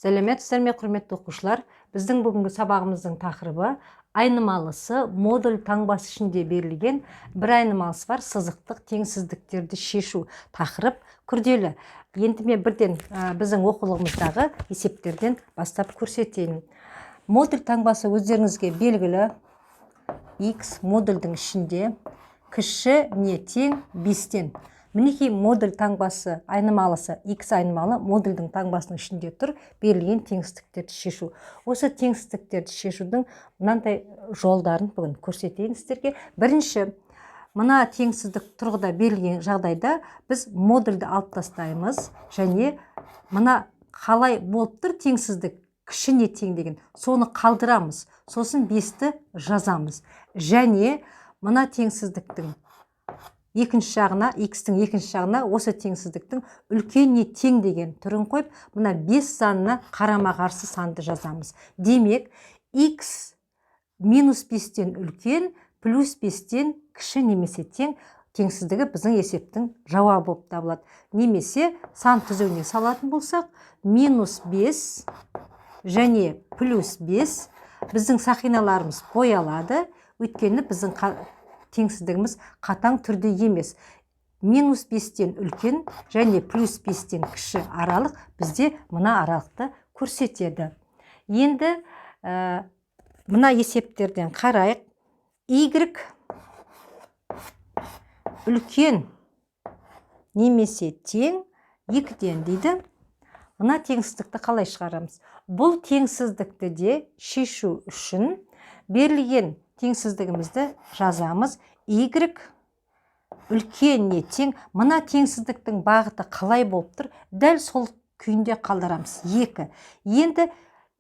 Сәлеметсіздер ме, құрметті оқушылар? Біздің бүгінгі сабағымыздың тақырыбы айнымалысы модуль таңбасы ішінде берілген бір айнымалысы бар сызықтық теңсіздіктерді шешу. Тақырып күрделі. Енді мен бірден біздің оқулығымыздағы есептерден бастап көрсетейін. Модуль таңбасы өздеріңізге белгілі. X модульдің ішінде кіші не тең 5-тен. Мінекей модуль таңбасы айнымалысы X айнымалы модульдің таңбасының ішінде тұр, берілген теңсіздіктерді шешу. Осы теңсіздіктерді шешудің мынандай жолдарын бүгін көрсетейін сіздерге. Бірінші, мына теңсіздік тұрғыда берілген жағдайда біз модульді алып тастаймыз және мына қалай болып тұр теңсіздік кішіне тең деген соны қалдырамыз. Сосын 5-ті жазамыз. Және мына теңсіздіктің екінші жағына, x-тің екінші жағына осы теңсіздіктің үлкеніне тең деген түрін қойып, мына 5 санына қарама-қарсы санды жазамыз. Демек, x минус 5-тен үлкен, плюс 5-тен кіші немесе тең теңсіздігі біздің есептің жауабы болып табылады. Немесе сан түзеуіне салатын болсақ, минус 5 және плюс 5 біздің сақиналарымыз боялады, өйткені біздің теңсіздігіміз қатаң түрде емес. Минус 5-тен үлкен және плюс 5-тен кіші аралық бізде мына аралықты көрсетеді. Енді мына есептерден қарайық. Y үлкен немесе тең 2-ден дейді. Мына теңсіздікті қалай шығарамыз? Бұл теңсіздікті де шешу үшін берілген теңсіздігімізді жазамыз. Y үлкеніне тең. Мына теңсіздіктің бағыты қалай болып тұр? Дәл сол күйінде қалдырамыз. 2. Енді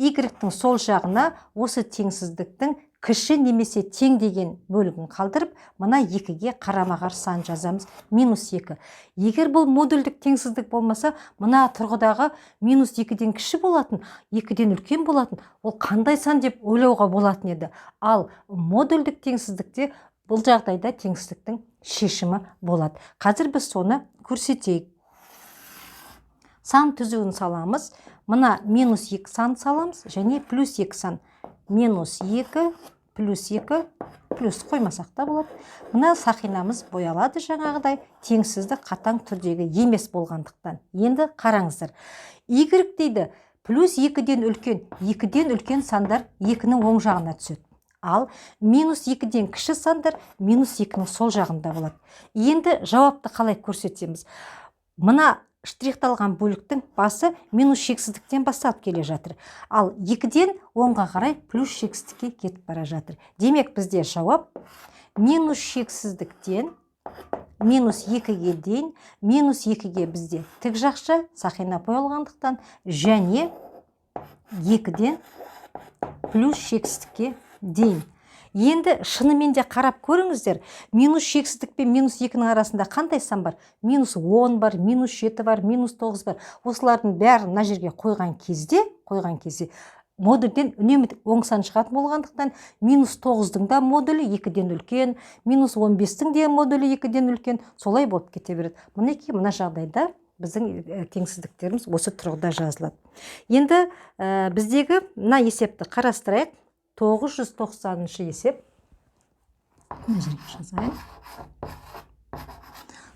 Y-тің сол жағына осы теңсіздіктің кіші немесе тең деген бөлігін қалдырып, мына 2-ге қарама-қарсы сан жазамыз. Минус 2. Егер бұл модульдік теңсіздік болмаса, мына тұрғыдағы минус 2-ден кіші болатын, 2-ден үлкен болатын, ол қандай сан деп ойлауға болатын еді. Ал модульдік теңсіздікте бұл жағдайда теңсіздіктің шешімі болады. Қазір біз соны көрсетейік. Сан түзуін саламыз. Мына минус 2 сан саламыз және плюс 2 сан. Минус 2, плюс 2, плюс қоймасақ та болады. Мына сақинамыз боялады жаңағыдай, теңсіздік қатаң түрдегі емес болғандықтан. Енді қараңыздар. Y дейді, плюс 2-ден үлкен сандар 2-нің оң жағына түседі. Ал минус 2-ден кіші сандар минус 2-нің сол жағында болады. Енді жауапты қалай көрсетеміз? Мына штрихталған бөліктің басы минус шексіздіктен басталып келе жатыр. Ал 2-ден оңға қарай плюс шексіздікке кетіп бара жатыр. Демек бізде жауап минус шексіздіктен минус 2-ге дейін, минус 2-ге бізде тік жақша сақина боялғандықтан және 2-ден плюс шексіздікке дейін. Енді шынымен де қарап көріңіздер, минус шексіздік пен минус 2-нің арасында қандай сан бар? Минус 10 бар, минус 7 бар, минус 9 бар. Осылардың бәрін мына жерге қойған кезде модульден үнемі оң сан шығатын болғандықтан, минус 9-дың да модулі 2-ден үлкен, минус 15-тің де модулі 2-ден үлкен, солай болып кете береді. Мінекей мына жағдайда біздің теңсіздіктеріміз осы тұрғыда жазылады. Енді біздегі мына есепті қарастырайық. 990 есеп.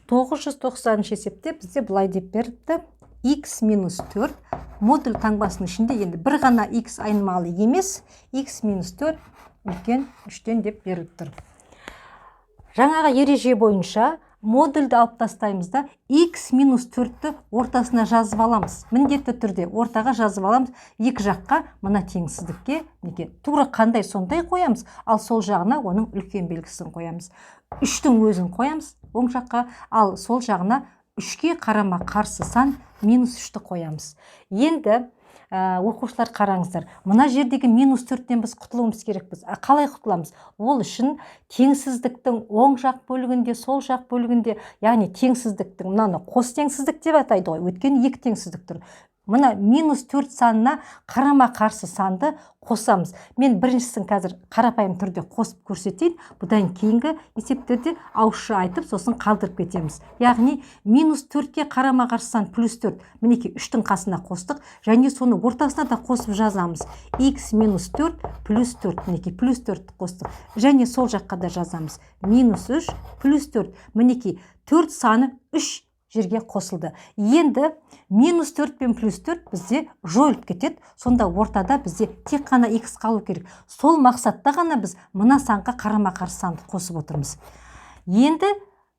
990 есепте бізде былай деп беріпті. X минус 4 модуль таңбасының ішінде енді бір ғана X айнымалы емес, X минус 4 үлкен 3-тен деп беріп тұр. Жаңағы ереже бойынша модульді алып тастаймыз да, X минус 4-ті ортасына жазып аламыз. Міндетті түрде ортаға жазып аламыз. Екі жаққа мына теңсіздікке тура қандай сондай қоямыз, ал сол жағына оның үлкен белгісін қоямыз. 3-тің өзін қоямыз оң жаққа, ал сол жағына 3-ке қарама қарсы сан минус 3-ті қоямыз. Енді оқушылар қараңыздар. Мына жердегі минус 4-тен біз құтылуымыз керекпіз. Қалай құтыламыз? Ол үшін теңсіздіктің оң жақ бөлігінде, сол жақ бөлігінде, яғни теңсіздіктің мынаны қос теңсіздік деп атайды ғой. Өйткені екі теңсіздік тұр. мына -4 санына қарама қарсы санды қосамыз. Мен біріншісін қазір қарапайым түрде қосып көрсетейін. Бұдан кейінгі есептерде ауызша айтып, сосын қалдырып кетеміз. Яғни -4-ке қарама қарсы сан +4. Мінекей 3-тің қасына қостық, және соны ортасына да қосып жазамыз. X -4 +4. Мінекей +4-ті қостық. Және сол жаққа да жазамыз. -3 +4. Мінекей 4 саны 3 жерге қосылды. Енді -4 пен +4 бізде жойылып кетеді. Сонда ортада бізде тек қана x қалу керек. Сол мақсатта ғана біз мына санға қарама қарсы санды қосып отырмыз. Енді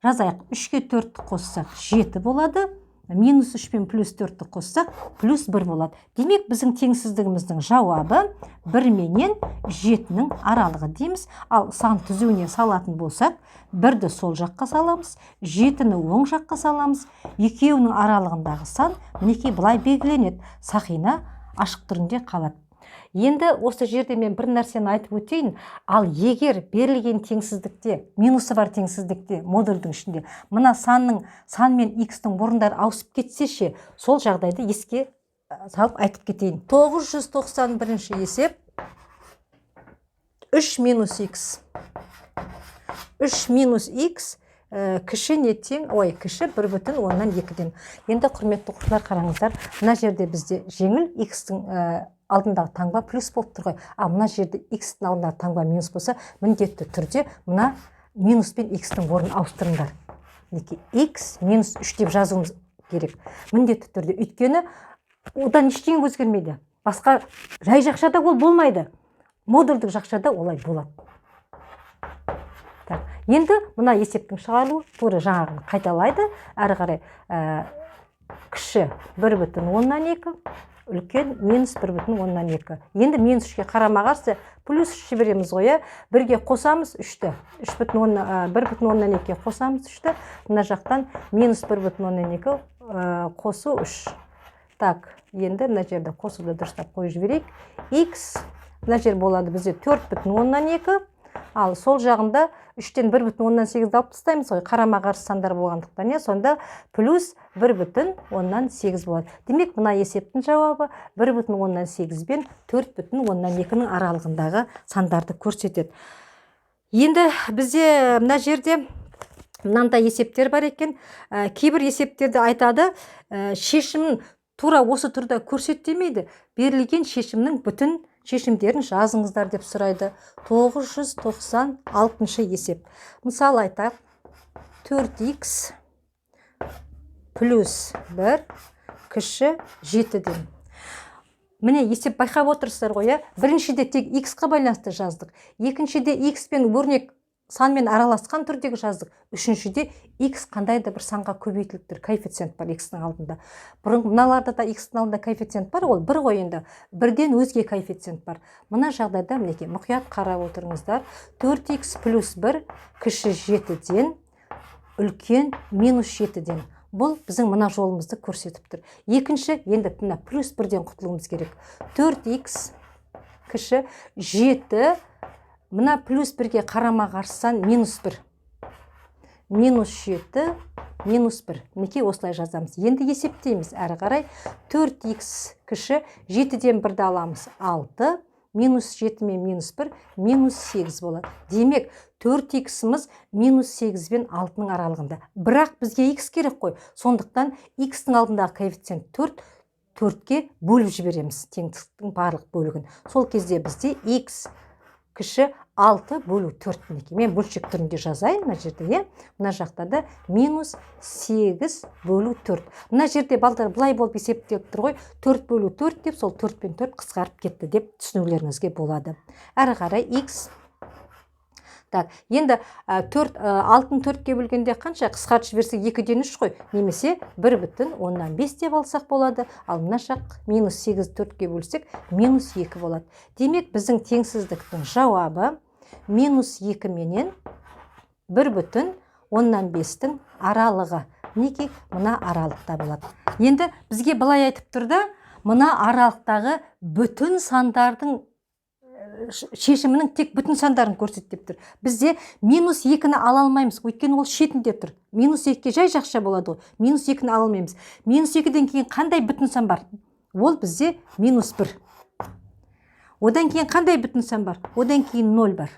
жазайық. 3-ке 4-ті қоссақ 7 болады. -3 пен +4-ті қоссақ +1 болады. Демек біздің теңсіздігіміздің жауабы 1 менен 7-нің аралығы дейміз. Ал сан түзуіне салатын болсақ, 1-ді сол жаққа саламыз, 7-ні оң жаққа саламыз. Екеуінің аралығындағы сан мінекей былай белгіленеді. Сақина ашық түрінде қалады. Енді осы жерде мен бір нәрсені айтып өтейін. Ал егер берілген теңсіздікте, минусы бар теңсіздікте, модульдің ішінде мына сан мен x-тің орындары ауысып кетсе ше, сол жағдайды еске салып айтып кетейін. 991-ші есеп 3 минус x. 3 минус x кіші не тең? Кіші 1/2-ден. Енді құрметті оқушылар, қараңыздар. Мына жерде бізде жеңіл x-тің алдындағы таңба плюс болып тұр ғой. А мына жерде x-тің алдындағы таңба минус болса, міндетті түрде мына минус пен x-тің орнын ауыстырыңдар. X -3 деп жазуымыз керек. Міндетті түрде. Өйткені одан ештеңе өзгермейді. Басқа жай жақшада ол болмайды. Модульдік жақшада олай болады. Енді мына есептің шығарылуы тура жаңағыны қайталайды. Әрі қарай кіші 1/2, үлкен -1/2. Енді -3-ке қарама қарсы плюс 3 жібереміз ғой. 1-ге қосамыз 3-ті. 1/2-ге қосамыз 3-ті. Мына жақтан -1/2 қосу 3. Так, енді мына жерде қосуды дұрыстап қойып жіберейік. X мына жер болады бізде 4/2. Ал сол жағында 3-тен 1/8 алып тастаймыз ғой, қарама қарсы сандар болғандықтан, сонда плюс 1/8 болады. Демек, мына есептің жауабы 1/8 бен 4/2-ның аралығындағы сандарды көрсетеді. Енді бізде мына жерде мынандай есептер бар екен. Кейбір есептерді айтады, шешімін тура осы түрде көрсет демейді. Берілген шешімнің бүтін шешімдерін жазыңыздар деп сұрайды. 996-шы есеп. Мысалы айтақ, 4x плюс 1 кіші 7-ден. Міне есеп байқап отырсыздар ғой. Біріншіде тек x-қа байланысты жаздық. Екіншіде x пен өрнек санмен араласқан түрдегі жаздық. Үшіншіде x қандай да бір санға көбейтіліп тұр, коэффициент бар x-ның алдында. Мыналарда да x-ның алдында коэффициент бар, ол бір ғой енді. Бірден өзге коэффициент бар. Мына жағдайда мінекей мұқият қарап отырыңыздар. 4x плюс 1 кіші 7-ден, үлкен -7-ден. Бұл біздің мына жолымызды көрсетіп тұр. Екінші, енді мына плюс 1-ден құтылуымыз керек. 4x кіші 7, мына плюс 1-ге қарама қарсы сан -1. -7, -1. Мінекей осылай жазамыз. Енді есептейміз әрі қарай. 4x кіші 7-ден 1-ді аламыз 6, -7 мен -1, -8 болады. Демек, 4x-іміз -8 бен 6-ның аралығында. Бірақ бізге x керек қой. Сондықтан x-тің алдындағы коэффициент 4, 4-ке бөліп жібереміз теңдіктің барлық бөлігін. Сол кезде бізде x кіші 6 бөлу 4 мінекей. Мен бөлшек түрінде жазайын мына жерде, мына жақта да -8 бөлу 4. Мына жерде балдар былай болып есептеп тұр ғой, 4 бөлу 4 деп, сол 4 пен 4 қысқарып кетті деп түсінулеріңізге болады. Әрі қарай x. Так, енді 6-ны 4-ке бөлгенде қанша? Қысқартып жіберсек 2-ден 3 қой, немесе 1/5 деп алсақ болады. Ал мына жақ -8 4-ке бөлсек -2 болады. Демек, біздің теңсіздіктің жауабы -2 менен 1/5-тің аралығы. Неке мына аралықта болады. Енді бізге былай айтып тұрды, мына аралықтағы бүтін сандардың шешімінің тек бүтін сандарын көрсет деп тұр. Бізде -2-ні ала алмаймыз, өйткені ол шетінде тұр. -2-ге жай жақша болады ғой. -2-ні ала алмаймыз. -2-ден кейін қандай бүтін сан бар? ол бізде -1. Одан кейін қандай бүтін сан бар? Одан кейін 0 бар.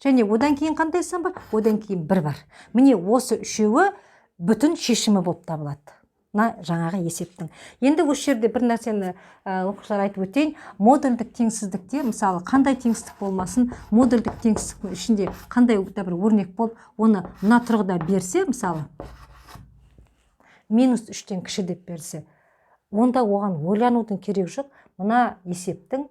Және одан кейін қандай сан бар? Одан кейін 1 бар. Міне осы үшеуі бүтін шешімі болып табылады. Мына жаңағы есептің. Енді осы жерде бір нәрсені оқушылар айтып өтейін. Модульдік теңсіздікте, мысалы, қандай теңсіздік болмасын, модульдік теңсіздіктің ішінде қандай да бір өрнек болып, оны мына тұрғыда берсе, мысалы, -3-тен кіші деп берсе, онда оған ойланудың керек жоқ. Мына есептің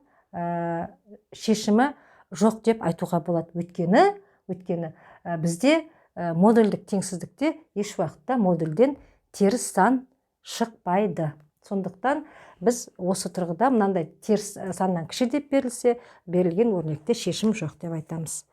шешімі жоқ деп айтуға болады. Өйткені бізде модульдік теңсіздікте еш уақытта модульден теріс сан шықпайды. Сондықтан біз осы тұрғыда мынандай теріс саннан кіші деп берілсе, берілген өрнекте шешім жоқ деп айтамыз.